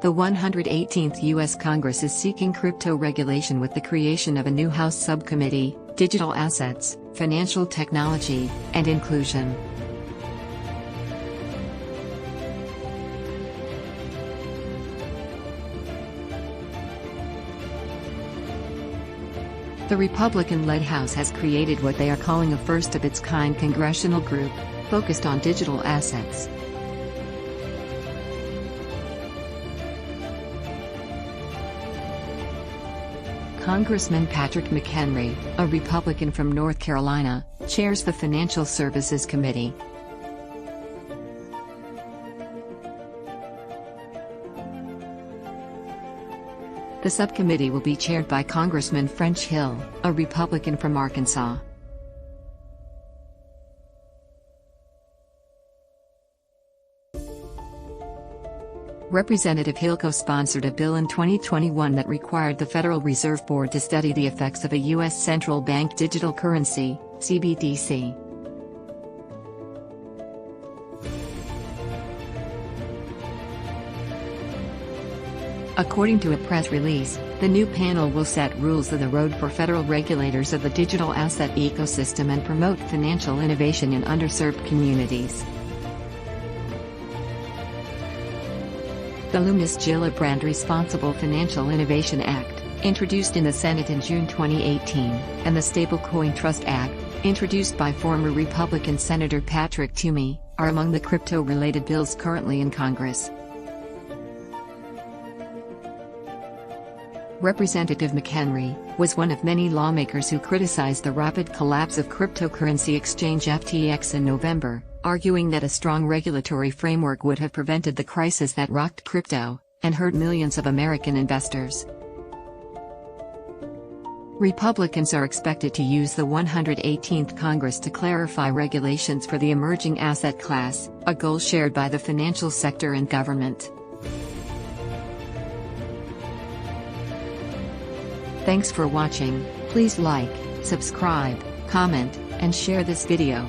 The 118th U.S. Congress is seeking crypto regulation with the creation of a new House subcommittee, Digital Assets, Financial Technology, and Inclusion. The Republican-led House has created what they are calling a first-of-its-kind congressional group, focused on digital assets. Congressman Patrick McHenry, a Republican from North Carolina, chairs the Financial Services Committee. The subcommittee will be chaired by Congressman French Hill, a Republican from Arkansas. Representative Hill co-sponsored a bill in 2021 that required the Federal Reserve Board to study the effects of a U.S. central bank digital currency, CBDC. According to a press release, the new panel will set rules of the road for federal regulators of the digital asset ecosystem and promote financial innovation in underserved communities. The Lummis Gillibrand Responsible Financial Innovation Act, introduced in the Senate in June 2018, and the Stablecoin Trust Act, introduced by former Republican Senator Patrick Toomey, are among the crypto-related bills currently in Congress. Representative McHenry was one of many lawmakers who criticized the rapid collapse of cryptocurrency exchange FTX in November, arguing that a strong regulatory framework would have prevented the crisis that rocked crypto and hurt millions of American investors. Republicans are expected to use the 118th Congress to clarify regulations for the emerging asset class, a goal shared by the financial sector and government. Thanks for watching. Please like, subscribe, comment, and share this video.